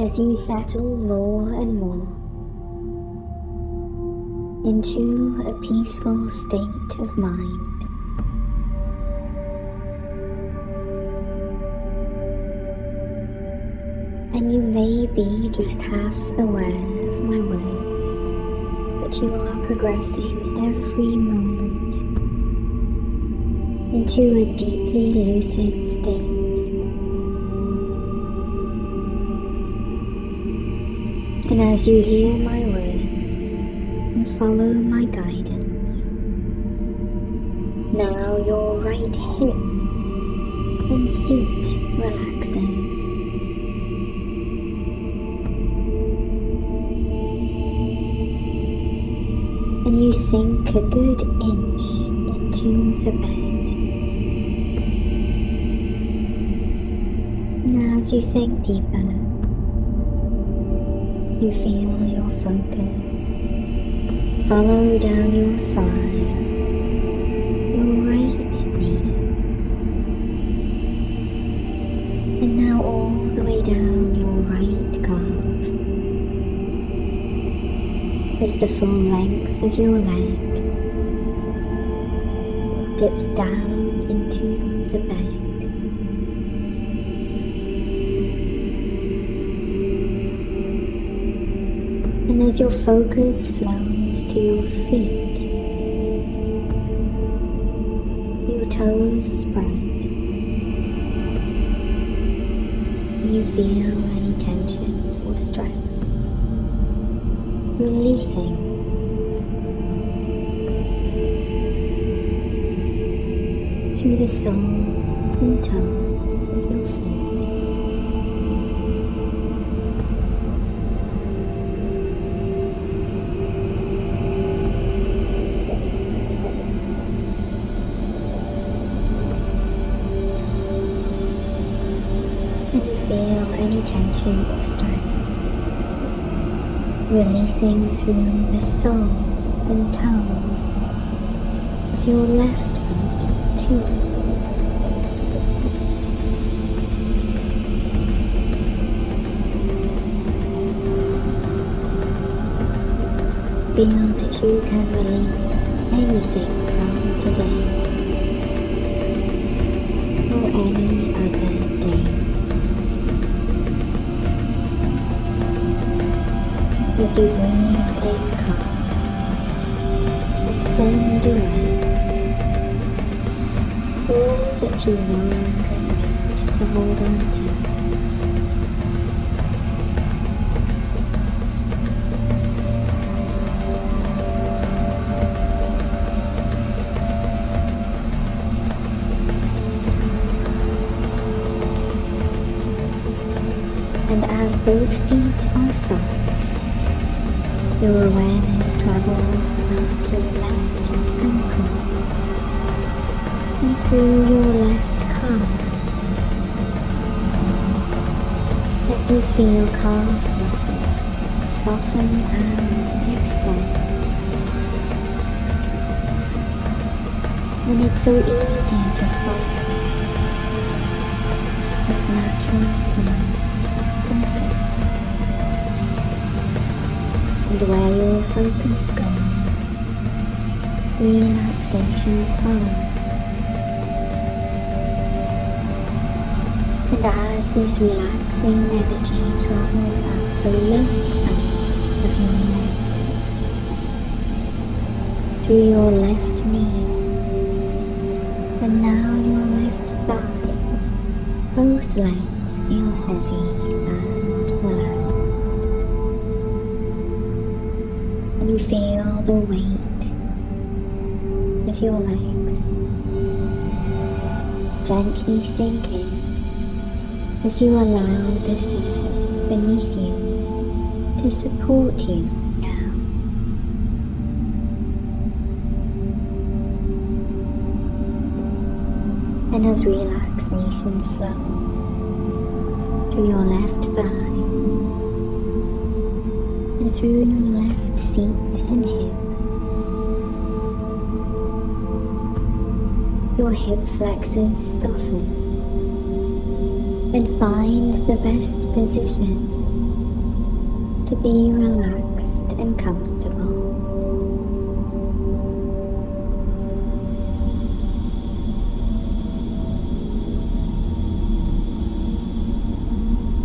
as you settle more and more into a peaceful state of mind. And you may be just half aware of my words, but you are progressing every moment into a deeply lucid state. And as you hear my words and follow my guidance, now your right hip and seat relaxes. And you sink a good inch into the bed. And as you sink deeper, you feel your focus follow down your thigh, your right knee, and now all the way down your right calf, as the full length of your leg dips down into the bed. And as your focus flows to your feet, your toes spread, and you feel any tension or stress releasing. To the sole and toes of your feet. And you feel any tension or stress releasing through the sole and toes of your left foot too. Feel that you can release anything from today or any other day. As you breathe in calm and send away all that you no longer need to hold on to. And as both feet are soft, your awareness travels up your left ankle and through your left calf as you feel calf muscles soften and extend. And it's so easy to follow its natural flow of focus. And where your focus goes, relaxation follows. And as this relaxing energy travels up the left side of your leg, through your left knee, and now your left thigh, both legs feel heavy and relaxed. And you feel the weight of your legs gently sinking as you allow the surface beneath you to support you now. And as relaxation flows through your left thigh and through your left seat and hip, your hip flexors soften and find the best position to be relaxed and comfortable.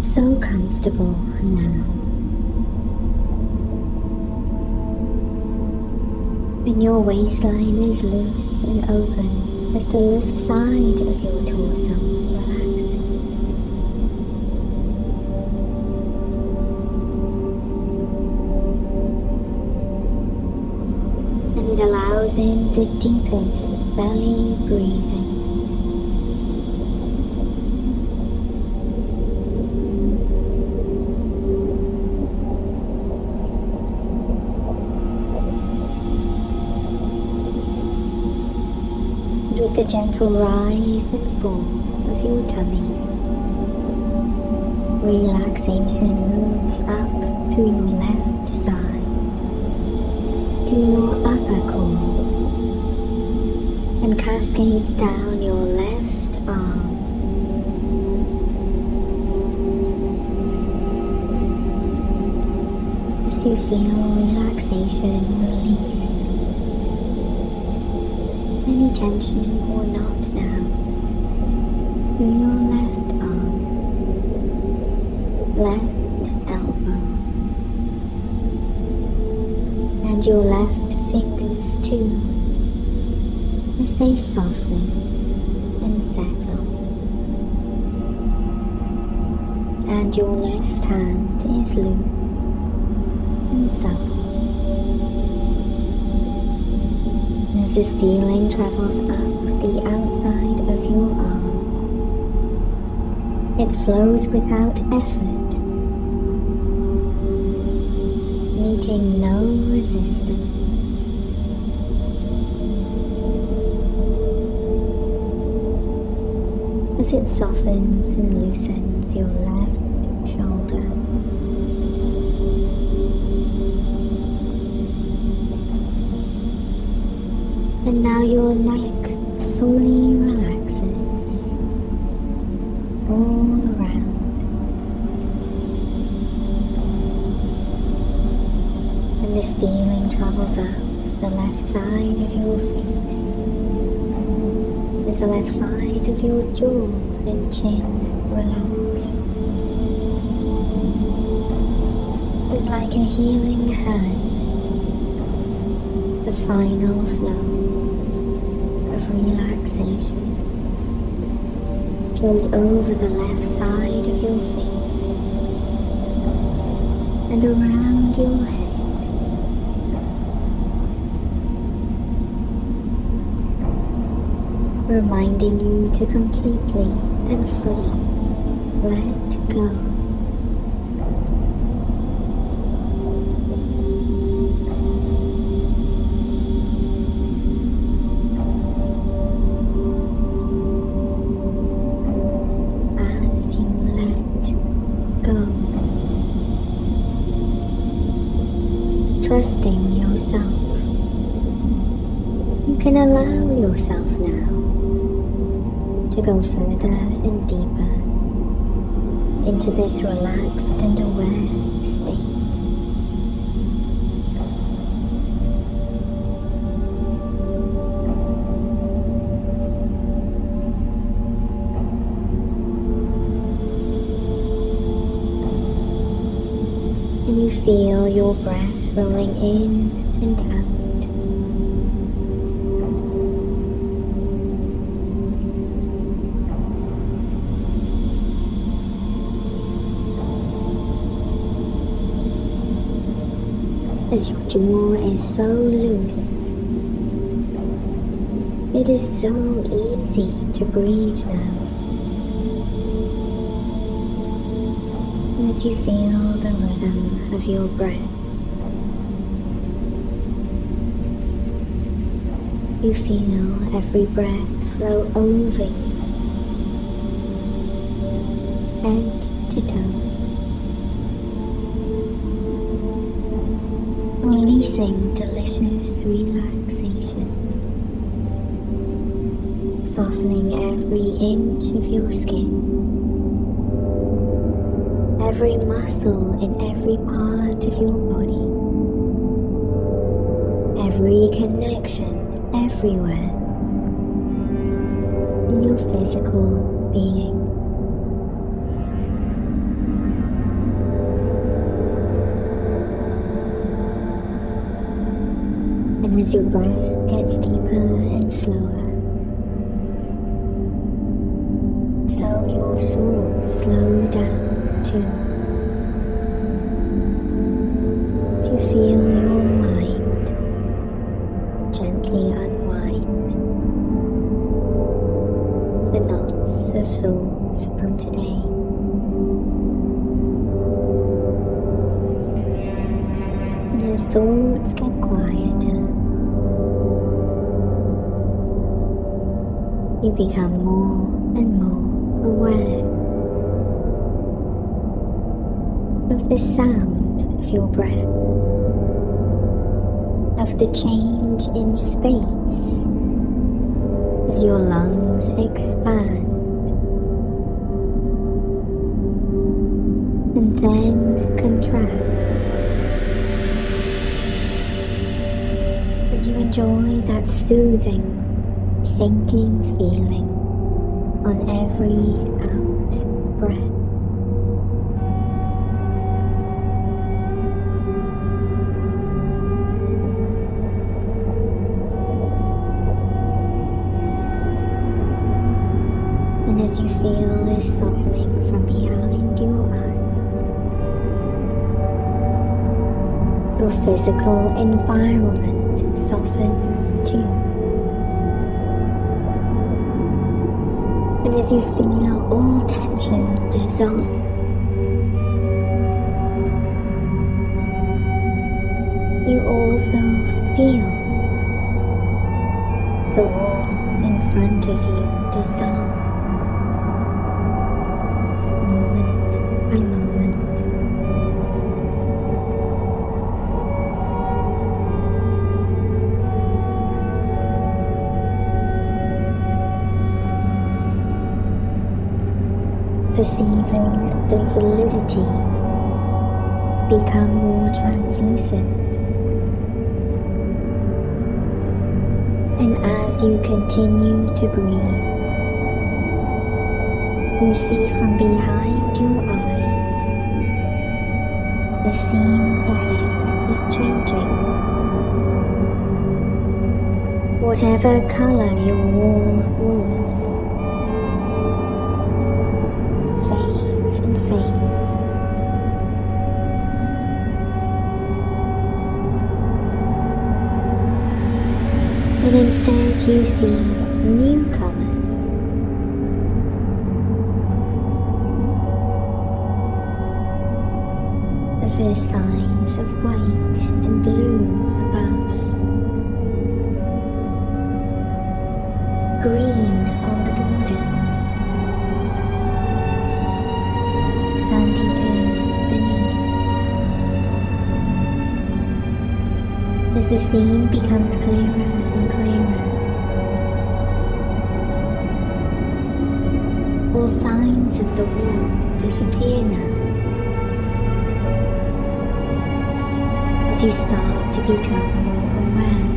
So comfortable now. And your waistline is loose and open as the left side of your torso relaxes. And it allows in the deepest belly breathing. With the gentle rise and fall of your tummy, relaxation moves up through your left side to your upper core and cascades down your left arm. As you feel relaxation release any tension or knot now through your left arm, left elbow, and your left fingers too, as they soften and settle. And your left hand is loose and supple. As this feeling travels up the outside of your arm, it flows without effort, meeting no resistance. As it softens and loosens your left shoulder. And now your neck fully relaxes all around. And this feeling travels up the left side of your face, as the left side of your jaw and chin relax. And like a healing hand, the final flow of relaxation flows over the left side of your face and around your head, reminding you to completely and fully let go. Trusting yourself, you can allow yourself now to go further and deeper into this relaxed and aware state. And you feel your breath rolling in and out. As your jaw is so loose, it is so easy to breathe now. As you feel the rhythm of your breath, you feel every breath flow over you, head to toe, releasing delicious relaxation, softening every inch of your skin, every muscle in every part of your body, every connection everywhere in your physical being. And as your breath gets deeper and slower, so your thoughts slow down too. As you feel your mind gently unwind the knots of thoughts from today. And as thoughts get quieter, you become more and more aware of the sound of your breath, of the change in space as your lungs expand and then contract. And you enjoy that soothing, sinking feeling on every out breath. And as you feel this softening from behind your eyes, your physical environment softens too. And as you feel all tension dissolve, you also feel the wall in front of you dissolve moment by moment. Perceiving the solidity become more translucent. And as you continue to breathe, you see from behind your eyes the scene ahead is changing. Whatever color your wall was fades and fades. And instead you see new colors. The first signs of white and blue above, green on the borders, sandy earth beneath. As the scene becomes clearer and clearer, all signs of the wall disappear now. As you start to become more aware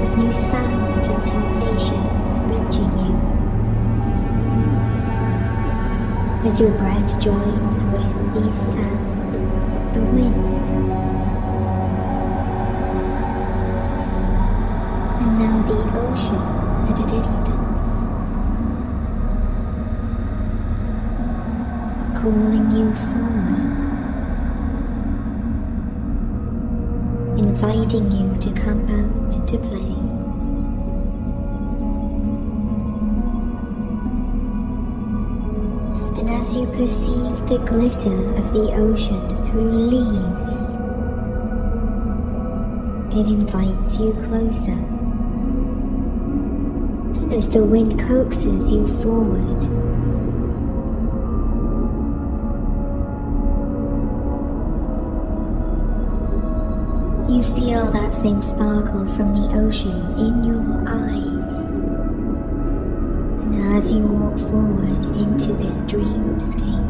of new sounds and sensations reaching you, as your breath joins with these sounds, the wind, and now the ocean at a distance, calling you forward, inviting you to come out to play. And as you perceive the glitter of the ocean through leaves, it invites you closer. As the wind coaxes you forward, you feel that same sparkle from the ocean in your eyes. And as you walk forward into this dreamscape,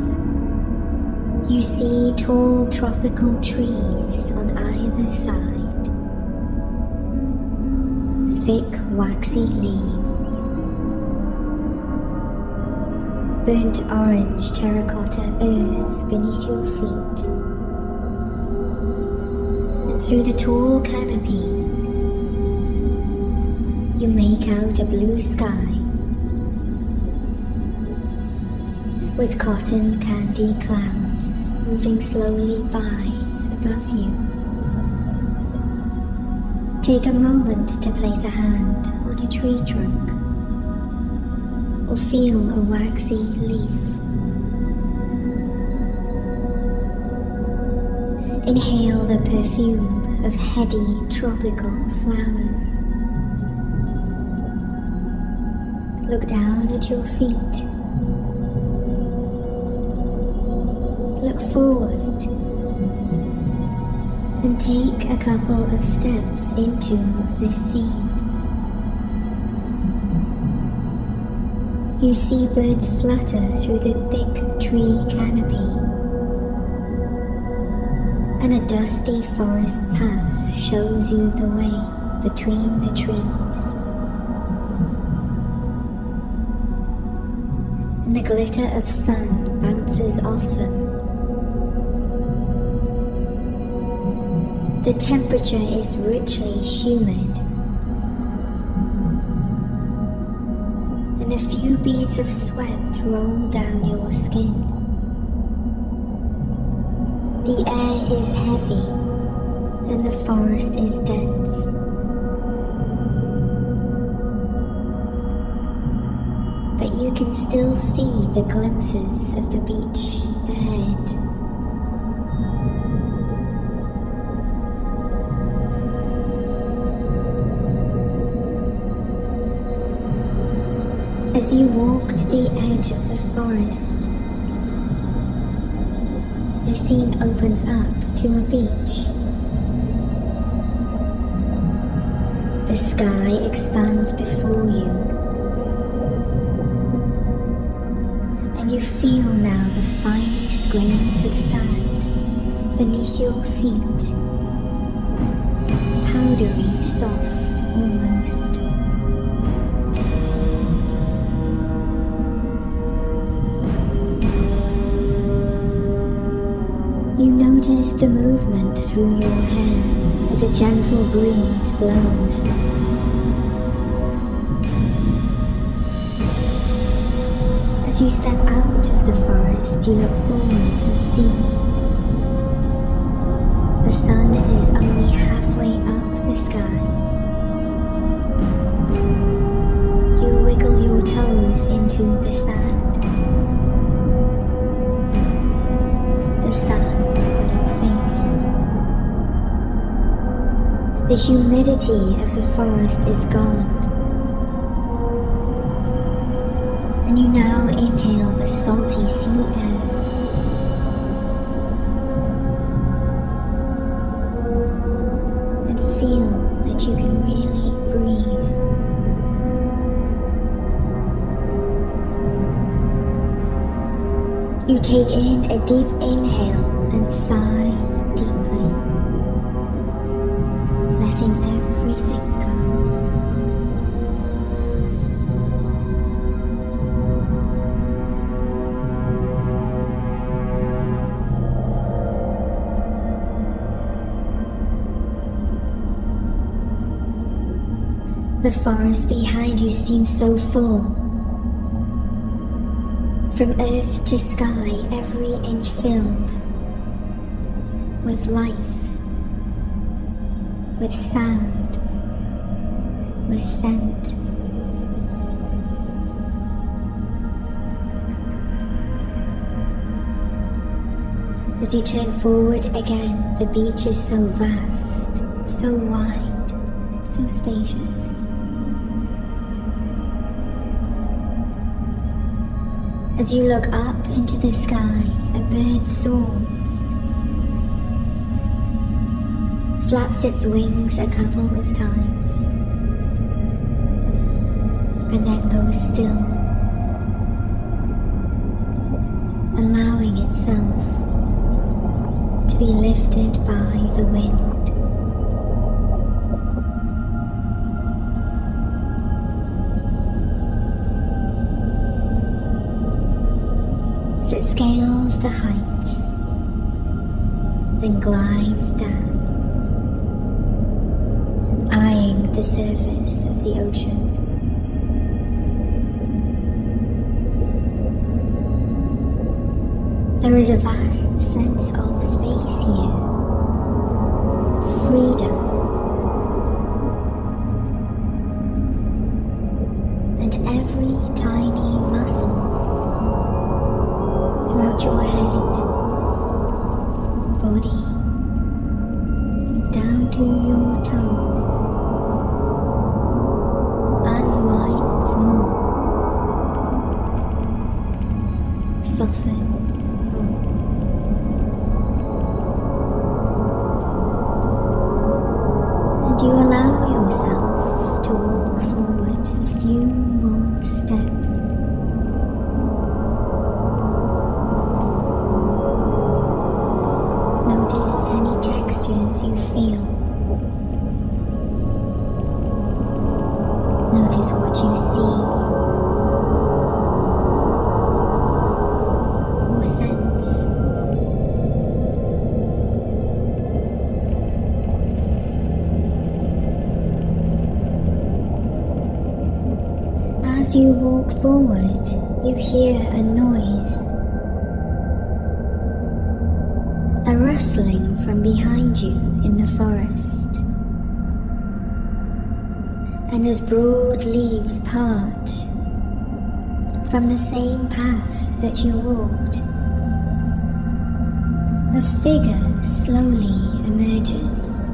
you see tall tropical trees on either side, thick waxy leaves, burnt orange terracotta earth beneath your feet, and through the tall canopy you make out a blue sky with cotton candy clouds moving slowly by above you. Take a moment to place a hand on a tree trunk or feel a waxy leaf. Inhale the perfume of heady tropical flowers. Look down at your feet. Look forward and take a couple of steps into this scene. You see birds flutter through the thick tree canopy, and a dusty forest path shows you the way between the trees. And the glitter of sun bounces off them. The temperature is richly humid, and a few beads of sweat roll down your skin. The air is heavy, and the forest is dense. But you can still see the glimpses of the beach ahead. As you walk to the edge of the forest, the scene opens up to a beach. The sky expands before you, and you feel now the finest grains of sand beneath your feet, powdery soft almost. You notice the movement through your hair as a gentle breeze blows. As you step out of the forest, you look forward and see the sun is only halfway up the sky. You wiggle your toes into the sand. The sun on your face. The humidity of the forest is gone, and you now inhale the salty sea air. And feel that you can really breathe. You take in a deep inhale and sigh deeply, letting everything go. The forest behind you seems so full. From earth to sky, every inch filled with life, with sound, with scent. As you turn forward again, the beach is so vast, so wide, so spacious. As you look up into the sky, a bird soars, flaps its wings a couple of times, and then goes still. allowing itself to be lifted by the wind. As it scales the heights, then glides down, eyeing the surface of the ocean. There is a vast sense of space here, freedom, and every tiny muscle throughout your head, body, down to your toes, unwinds more, softens more. And you allow yourself to walk forward a few more steps. Notice any textures you feel. Notice what you see or sense. As you walk forward, you hear a noise. A rustling from behind you in the forest. And as broad leaves part from the same path that you walked, a figure slowly emerges.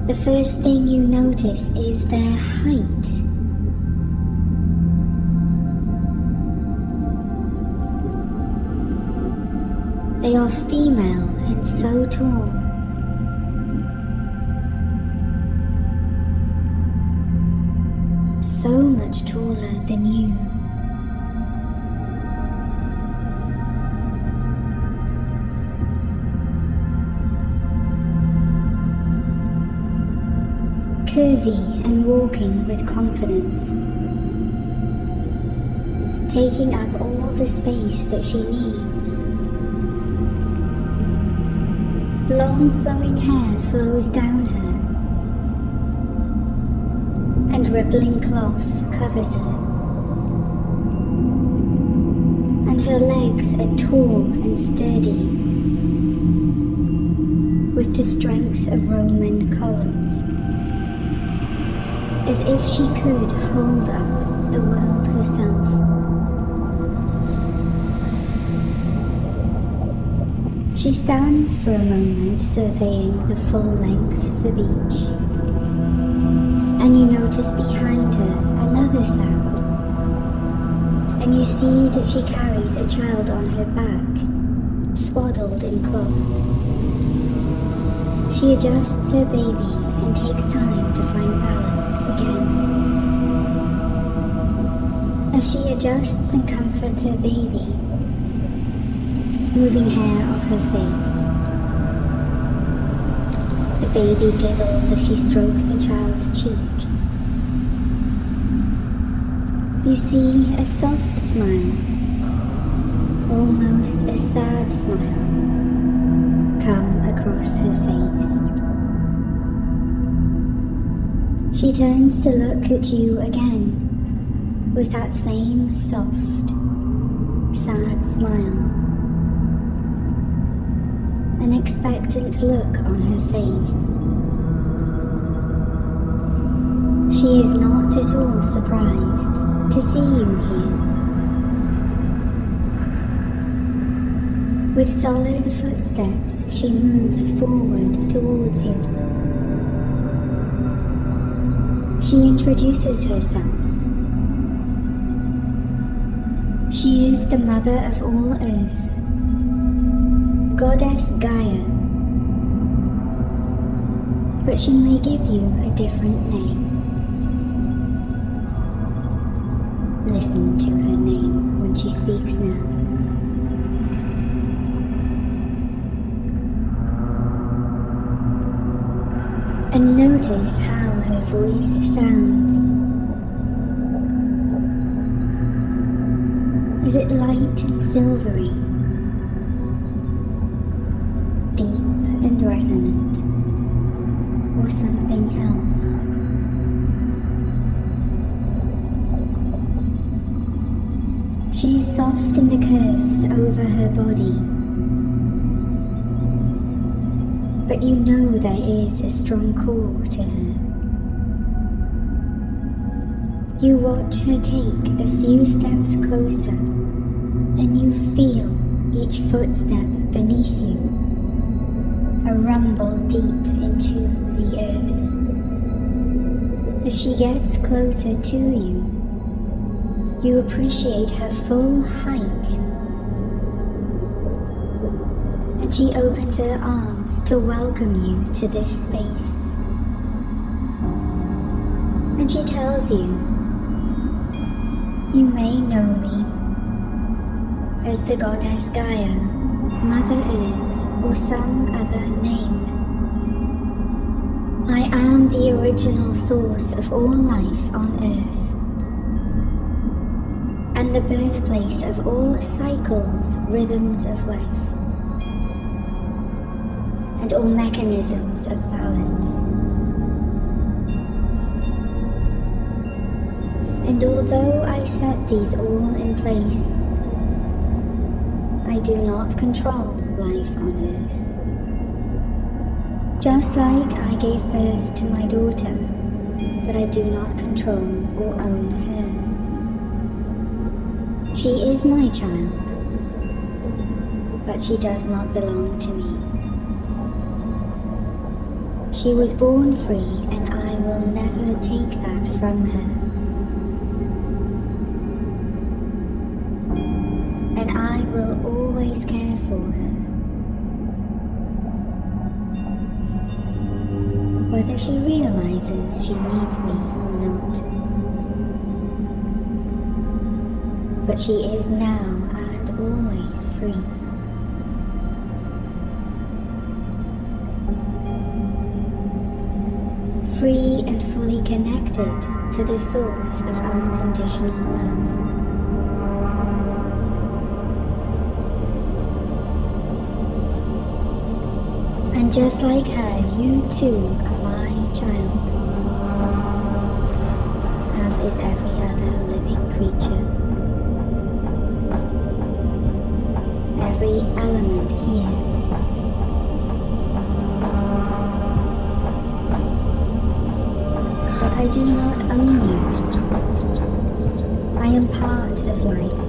The first thing you notice is their height. They are female and so tall. So much taller than you. Curvy and walking with confidence, taking up all the space that she needs. Long flowing hair flows down her, and rippling cloth covers her. And her legs are tall and sturdy, with the strength of Roman columns, as if she could hold up the world herself. She stands for a moment surveying the full length of the beach, and you notice behind her another sound, and you see that she carries a child on her back, swaddled in cloth. She adjusts her baby and takes time to find balance again. As she adjusts and comforts her baby, moving hair off her face, the baby giggles as she strokes the child's cheek. You see a soft smile, almost a sad smile, come across her face. She turns to look at you again with that same soft, sad smile. An expectant look on her face. She is not at all surprised to see you here. With solid footsteps, she moves forward towards you. She introduces herself. She is the mother of all earth, Goddess Gaia, but she may give you a different name. Listen to her name when she speaks now. And notice how her voice sounds. Is it light and silvery, deep and resonant, or something else? She's soft in the curves over her body, but you know there is a strong core to her. You watch her take a few steps closer, and you feel each footstep beneath you, a rumble deep into the earth. As she gets closer to you, you appreciate her full height, and she opens her arms to welcome you to this space. And she tells you, you may know me as the goddess Gaia, Mother Earth, or some other name. I am the original source of all life on Earth, and the birthplace of all cycles, rhythms of life, and all mechanisms of balance. And although I set these all in place, I do not control life on Earth. Just like I gave birth to my daughter, but I do not control or own her. She is my child, but she does not belong to me. She was born free, and I will never take that from her. And I will always care for her, whether she realizes she needs me or not. But she is now and always free. Free and fully connected to the source of unconditional love. And just like her, you too are my child, as is every other living creature. Every element here. But I do not own you. I am part of life.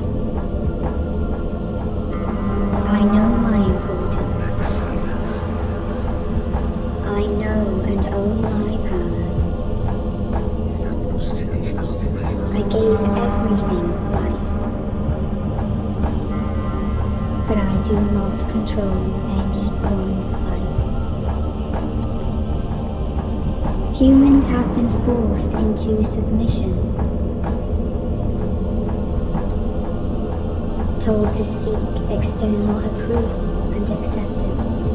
I know my importance. I know and own my power. I gave everything life, but I do not control any one life. Humans have been forced into submission, told to seek external approval and acceptance.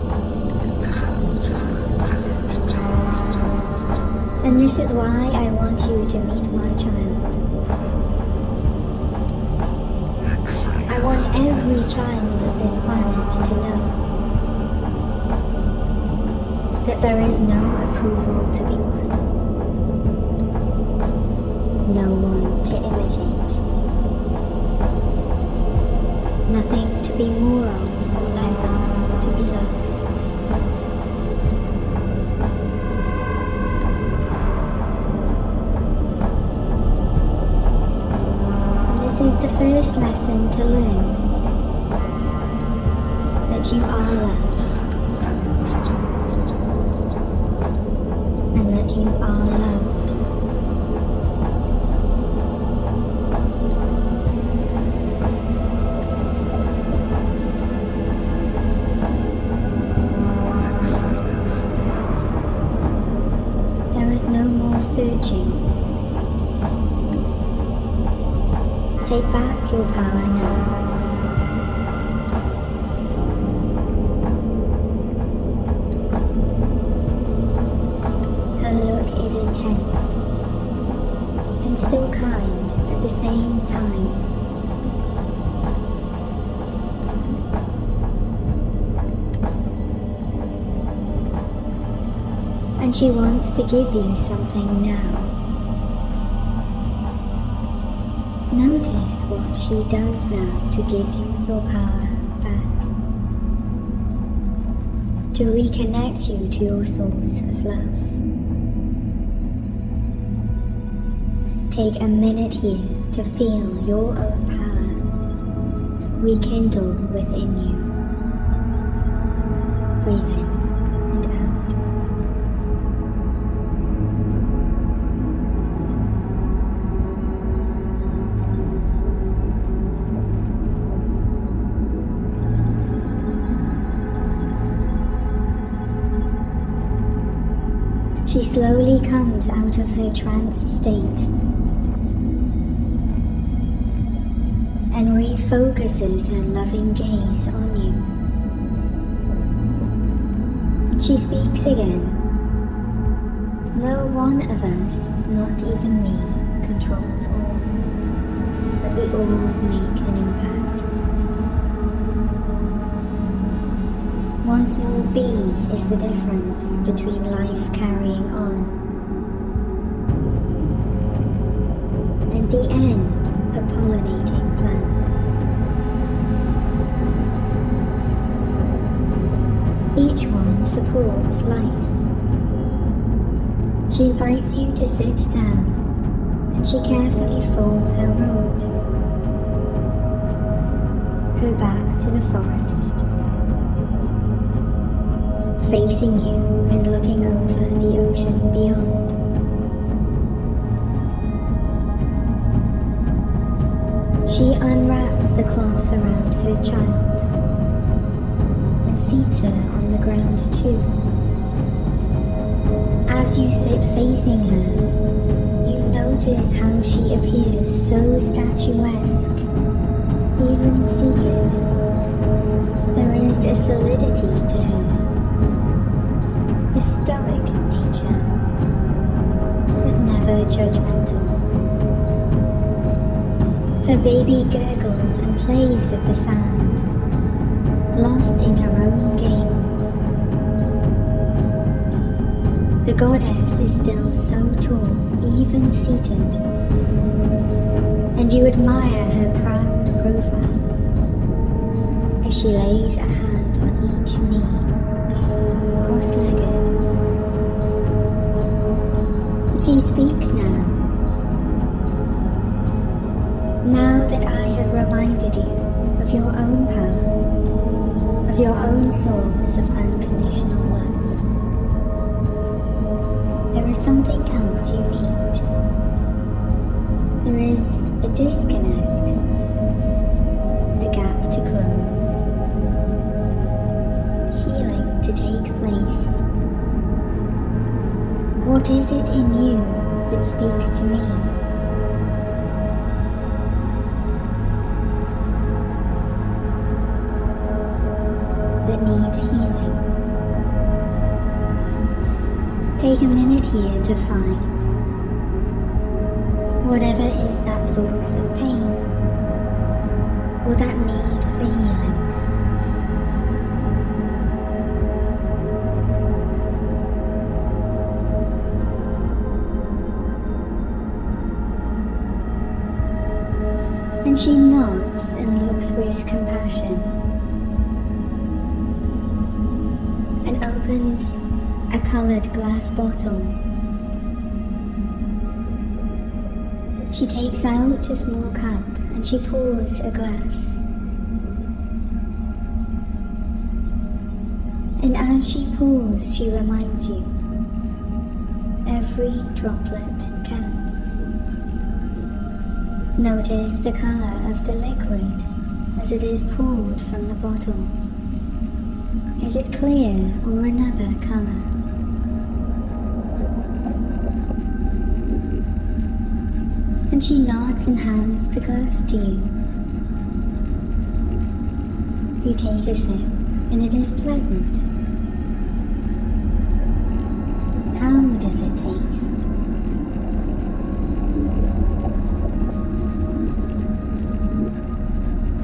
And this is why I want you to meet my child. I want every child of this planet to know that there is no approval to be won, no one to imitate, nothing to be more of or less of to be loved. This is the first lesson to learn, that you are love, and that you are loved. There is no more searching. Take back your power now. Her look is intense and still kind at the same time. And she wants to give you something now. Notice what she does now to give you your power back. To reconnect you to your source of love. Take a minute here to feel your own power rekindle within you. Breathe in and out. She slowly comes out of her trance state and refocuses her loving gaze on you. And she speaks again. No one of us, not even me, controls all, but we all make an impact. One small bee is the difference between life carrying on and the end for pollinating plants. Each one supports life. She invites you to sit down and she carefully folds her robes, her back to the forest, facing you and looking over the ocean beyond. She unwraps the cloth around her child and seats her on the ground too. As you sit facing her, you notice how she appears so statuesque, even seated. There is a solidity to her. A stoic nature, but never judgmental. Her baby gurgles and plays with the sand, lost in her own game. The goddess is still so tall, even seated, and you admire her proud profile as she lays a hand on each knee, cross-legged. She speaks now. Now that I have reminded you of your own power, of your own source of unconditional love, there is something else you need. There is a disconnect, a gap to close, healing to take place. What is it in you that speaks to me? That needs healing? Take a minute here to find whatever is that source of pain or that need for healing. And she nods and looks with compassion and opens a colored glass bottle. She takes out a small cup and she pours a glass. And as she pours, she reminds you, every droplet counts. Notice the color of the liquid as it is poured from the bottle. Is it clear or another color? and she nods and hands the glass to you. You take a sip, and it is pleasant. How does it taste?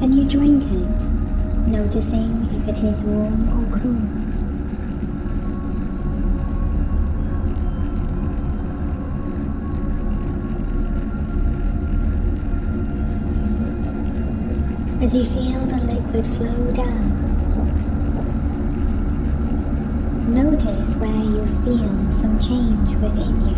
And you drink it, noticing if it is warm or cool. As you feel the liquid flow down, notice where you feel some change within you.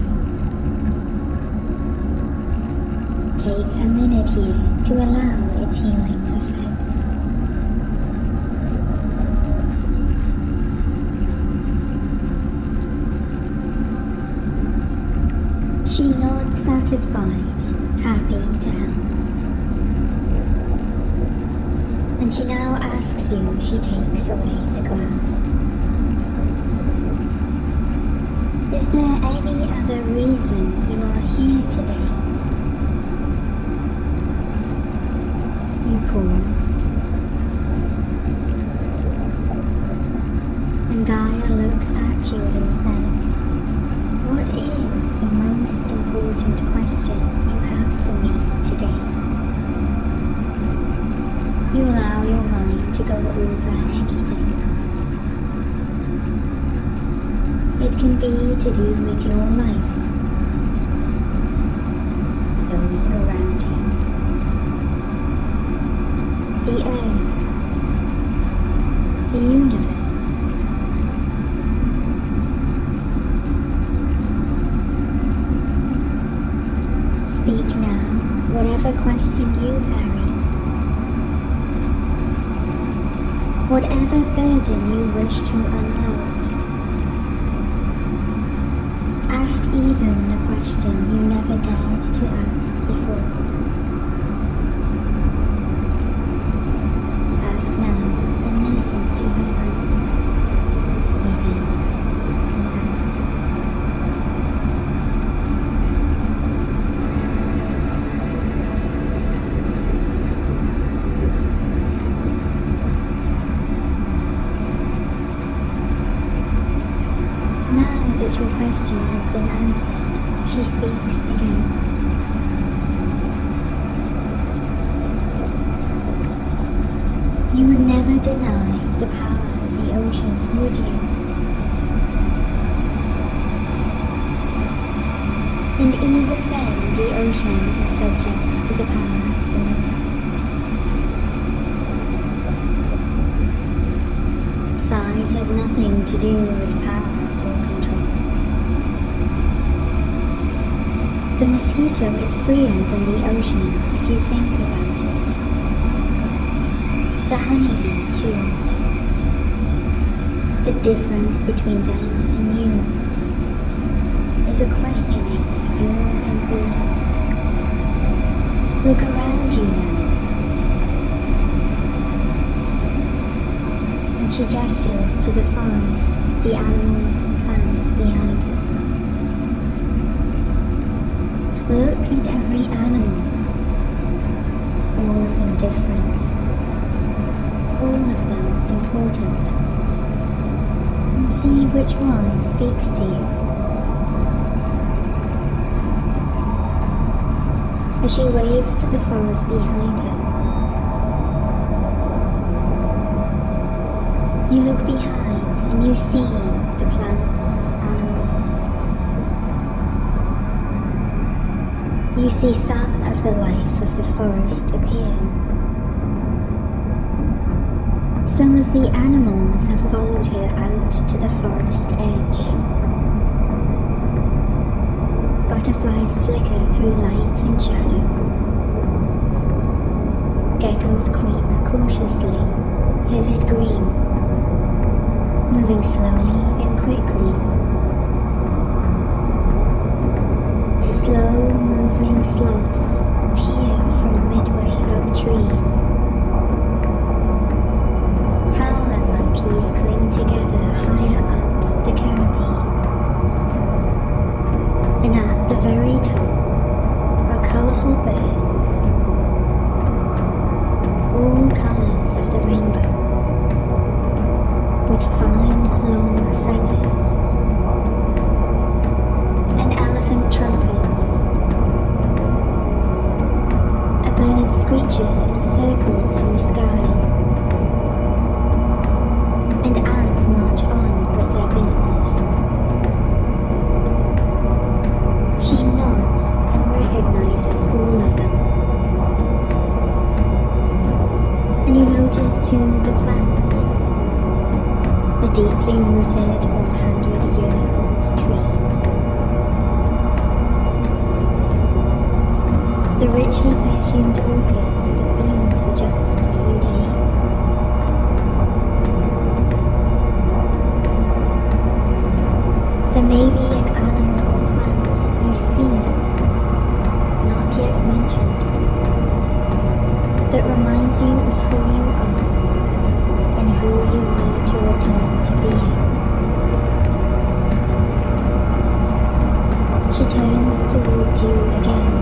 Take a minute here to allow its healing effect. She nods satisfied, happy to help. And she now asks you, she takes away the glass. Is there any other reason you are here today? You pause. And Gaia looks at you and says, what is the most important question you have for me today? You allow your mind to go over anything. It can be to do with your life, those around you, the earth, the universe. Speak now, whatever question you carry. Whatever burden you wish to unload. Ask even the question you never dared to ask before. Ask now and listen to her answer. Within and out. Now that your question has been answered, she speaks again. You would never deny the power of the ocean, would you? And even then, the ocean is subject to the power of the moon. Size has nothing to do with power. The mosquito is freer than the ocean if you think about it. The honeybee too. The difference between them and you is a questioning of your importance. Look around you now. And she gestures to the forest, the animals and plants behind her. Look at every animal, all of them different, all of them important, and see which one speaks to you. As she waves to the forest behind her, you look behind and you see the plants, animals. You see some of the life of the forest appear. Some of the animals have followed her out to the forest edge. Butterflies flicker through light and shadow. Geckos creep cautiously, vivid green, moving slowly then quickly. Slow-moving sloths peer from midway up trees. Howler monkeys cling together higher up the canopy. And at the very top are colourful notice too the plants, the deeply rooted 100-year-old trees, the richly perfumed orchids that bloom for just a few days. There may be an animal or plant you see, not yet mentioned, that reminds you of who you are and who you need to return to being. She turns towards you again.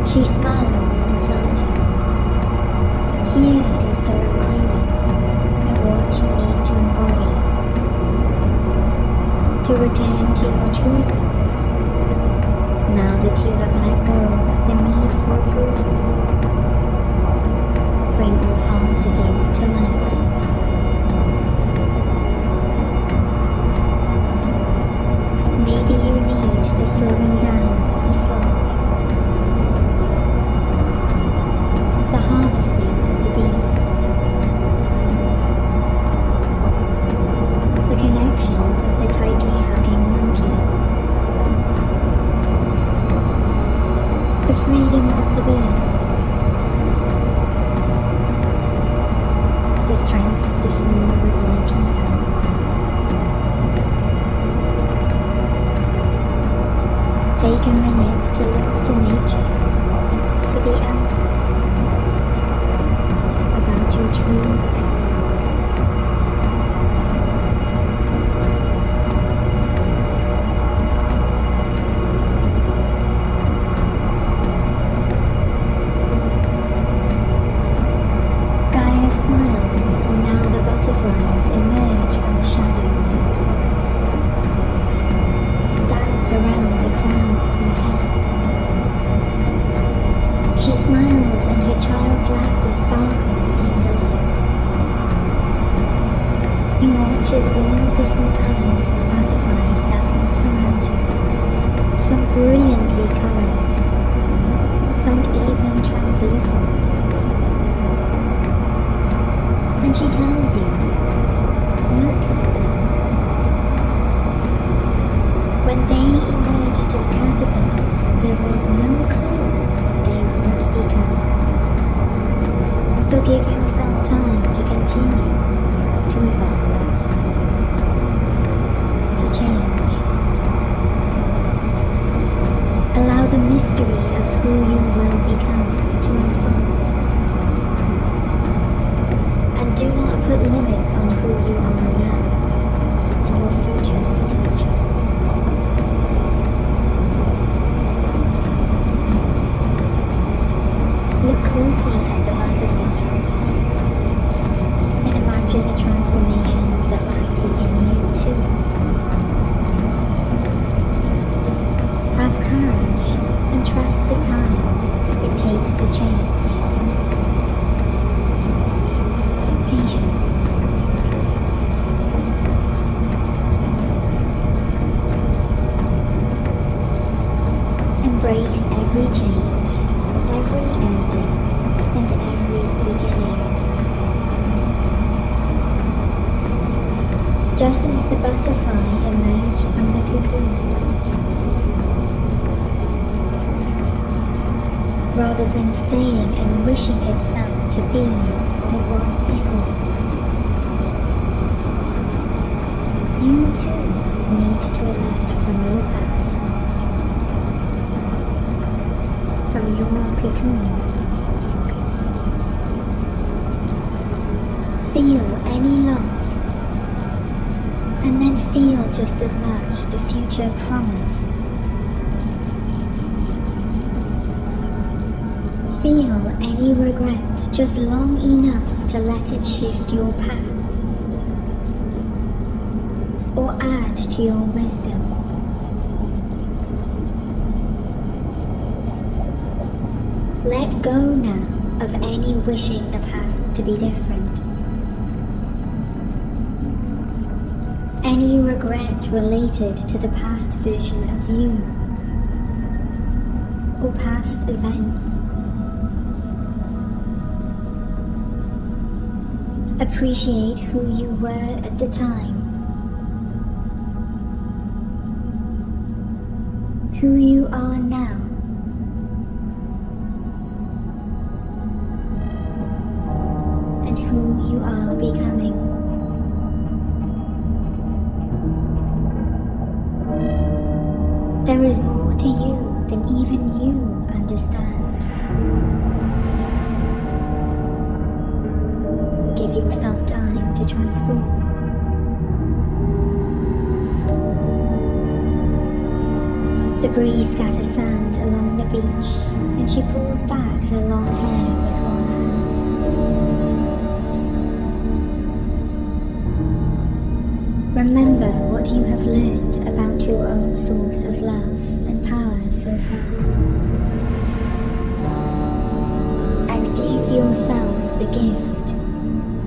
She smiles and tells you, here is the reminder of what you need to embody, to return to your true self, now that you have let go of the need for approval. Bring all parts of you to light. Maybe you need the slowing down of the soul, the harvesting of the bees, the connection of the tightly hugging monkey, the freedom of the birds, the strength of the small but mighty ant. Take a minute to look to nature for the answer about your true essence. Gaia smiles, and now the butterflies emerge from the shadows of the forest and dance around the crown of her head. She smiles, and her child's laughter sparkles in delight. You watch as all different colors of butterflies dance around her, some brilliantly colored, some even translucent. And she tells you, look at them. When they emerged as caterpillars, there was no clue what they would become. So give yourself time to continue, to evolve, to change. Allow the mystery of who you will become to unfold. And do not put limits on who you are now and your future potential. Look closely at the butterfly and imagine a transformation that lies within you too. Have courage and trust the time it takes to change. Patience. Embrace every change, every ending, and every beginning. Just as the butterfly emerged from the cocoon, rather than staying and wishing itself to be what it was before. You too need to emerge from your past, from your cocoon. Feel any loss, and then feel just as much the future promise. Feel any regret just long enough to let it shift your path or add to your wisdom. Let go now of any wishing the past to be different. Any regret related to the past version of you or past events. Appreciate who you were at the time, who you are now, and who you are becoming. There is more to you than even you understand. Give yourself time to transform. The breeze scatters sand along the beach, and she pulls back her long hair with one hand. Remember what you have learned about your own source of love and power so far. And give yourself the gift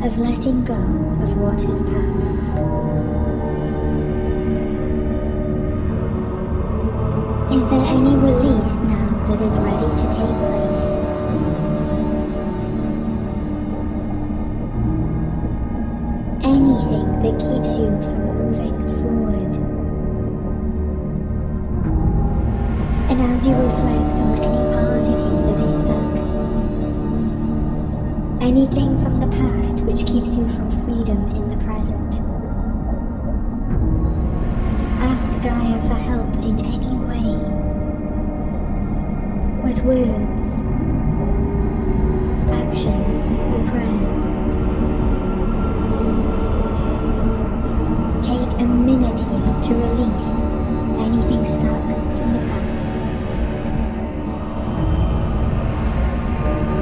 of letting go of what has passed. Is there any release now that is ready to take place? Anything that keeps you from moving forward? And as you reflect on any part of you that is stuck, anything from the past which keeps you from freedom in the present, ask Gaia for help in any way, with words, actions, or prayer. Take a minute here to release anything stuck from the past.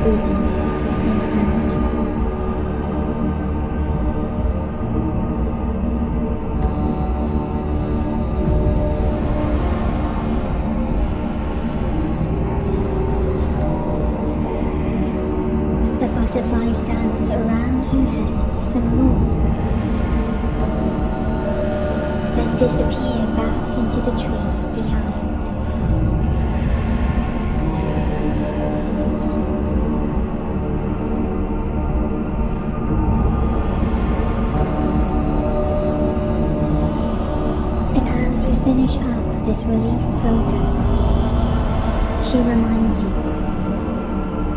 Breathe in and out. The butterflies dance around her head some more, then disappear back into the trees behind. Finish up this release process, she reminds you,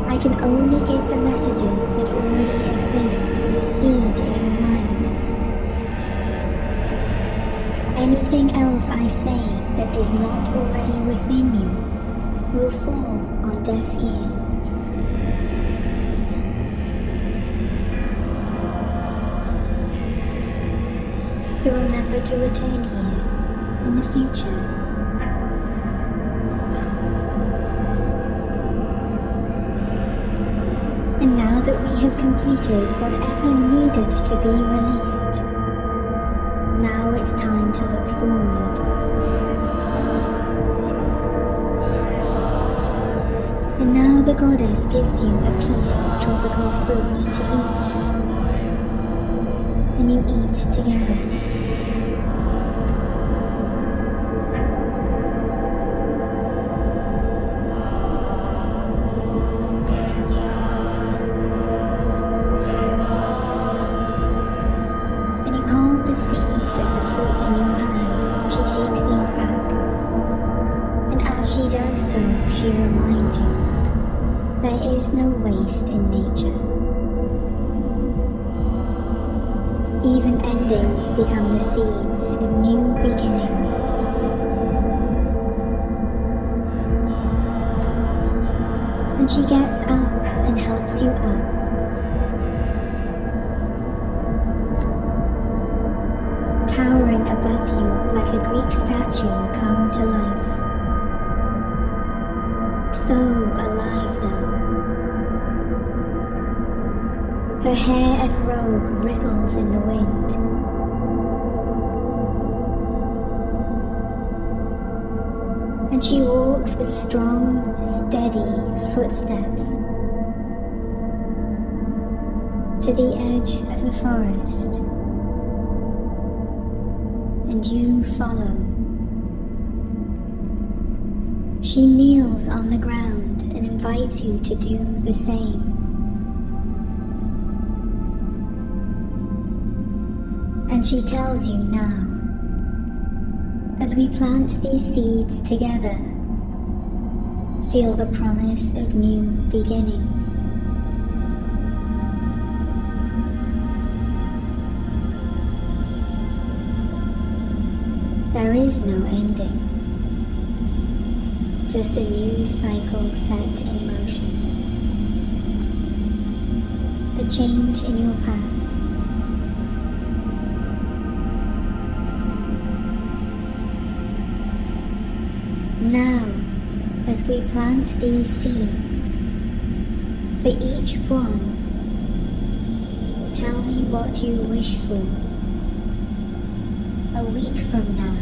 I can only give the messages that already exist as a seed in your mind. Anything else I say that is not already within you will fall on deaf ears. So remember to return here in the future. And now that we have completed whatever needed to be released, now it's time to look forward. And now the goddess gives you a piece of tropical fruit to eat, and you eat together. She reminds you, there is no waste in nature. Even endings become the seeds of new beginnings. And she gets up and helps you up. Towering above you like a Greek statue come to life. So alive now. Her hair and robe ripples in the wind. And she walks with strong, steady footsteps to the edge of the forest. And you follow. She kneels on the ground and invites you to do the same. And she tells you now, as we plant these seeds together, feel the promise of new beginnings. There is no ending, just a new cycle set in motion, a change in your path. Now, as we plant these seeds, for each one, tell me what you wish for. A week from now,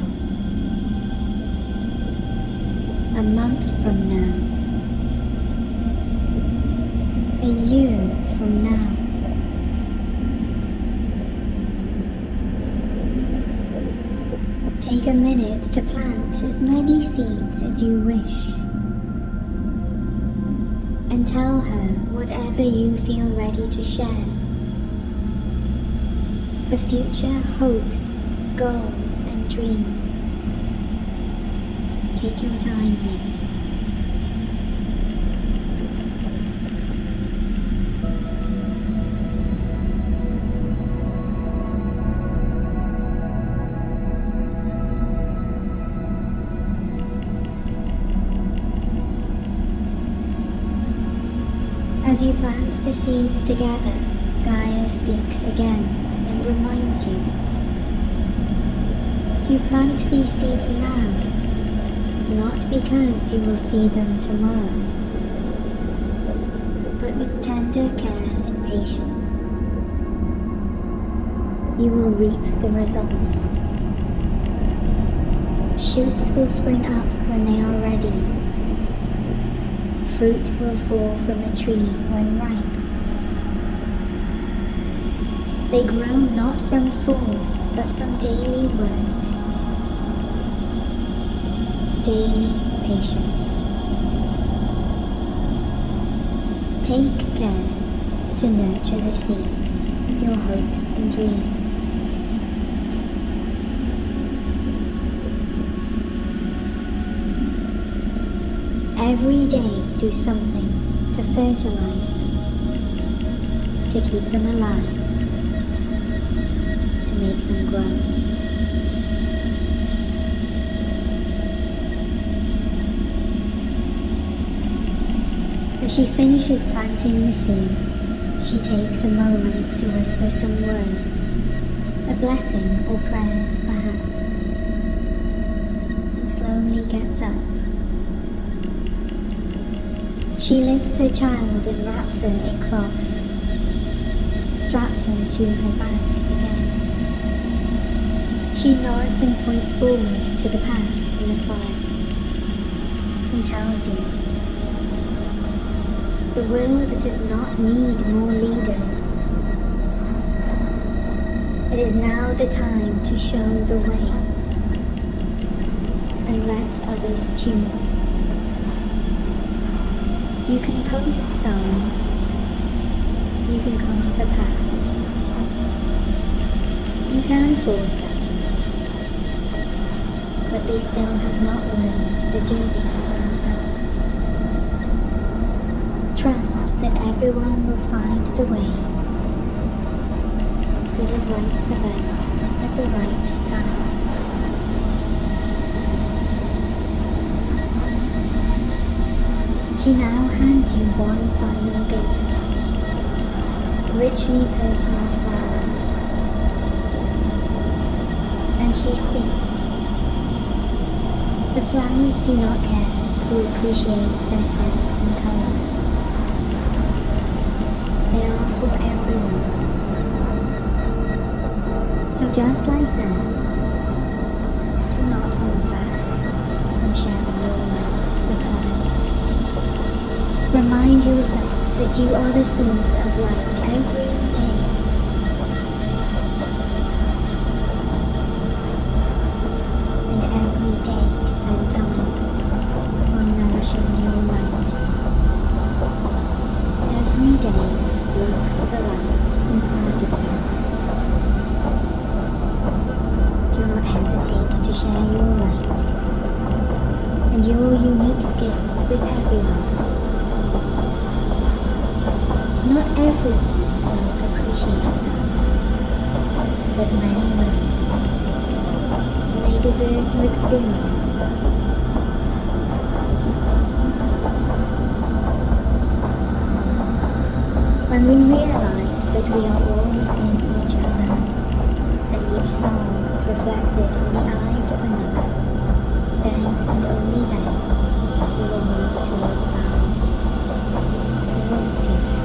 a month from now, a year from now. Take a minute to plant as many seeds as you wish, and tell her whatever you feel ready to share for future hopes, goals and dreams. Take your time here. As you plant the seeds together, Gaia speaks again and reminds you. You plant these seeds now, not because you will see them tomorrow, but with tender care and patience. You will reap the results. Shoots will spring up when they are ready. Fruit will fall from a tree when ripe. They grow not from force, but from daily work, daily patience. Take care to nurture the seeds of your hopes and dreams. Every day do something to fertilize them, to keep them alive, to make them grow. As she finishes planting the seeds, she takes a moment to whisper some words, a blessing or prayers perhaps, and slowly gets up. She lifts her child and wraps her in cloth, straps her to her back again. She nods and points forward to the path in the forest and tells you, the world does not need more leaders. It is now the time to show the way and let others choose. You can post signs, you can carve a path, you can force them, but they still have not learned the journey for themselves. Trust that everyone will find the way that is right for them at the right time. She now hands you one final gift, richly perfumed flowers, and she speaks. The flowers do not care who appreciates their scent and colour. They are for everyone. So just like them, do not hold back from sharing your light with others. Remind yourself that you are the source of light every day. And every day spend time on nourishing your light. Every day look for the light inside of you. with everyone. Not everyone will appreciate them, but many will. They deserve to experience them. When we realize that we are all within each other, that each soul is reflected in the eyes of another, then and only then we will move towards balance, towards peace.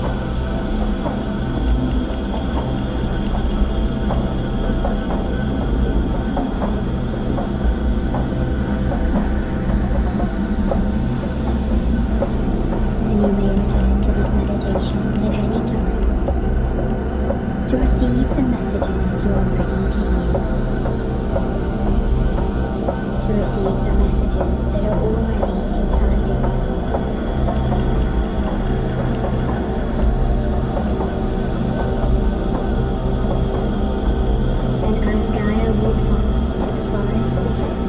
And you may return to this meditation at any time to receive the messages you are ready to hear, to receive the messages that are already inside of you. And as Gaia walks off into the forest again,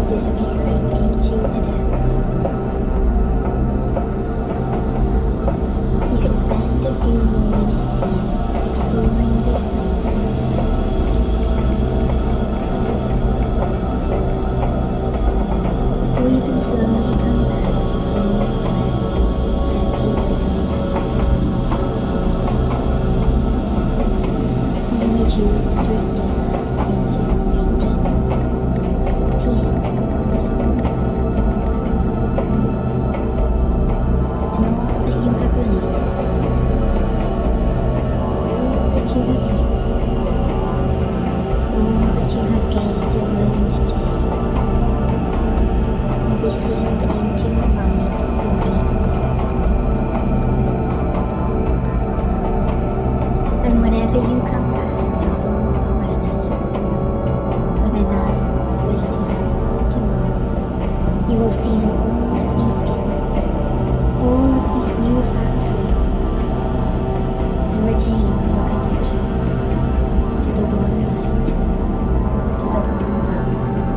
disappearing into the depths, you can spend a few more minutes here exploring this space. Or you can slowly come back to full awareness, gently wiggling fingers and toes. Or you may choose to drift deeper into a deep, peaceful sleep. And all that you have released, all that you have healed, all that you have gained and learned today will be sealed into your mind, body, and spirit. And whenever you come back to full awareness, whether now, later, or tomorrow, you will feel all of these gifts, all of this newfound freedom, and retain your connection to the one light, to the one love.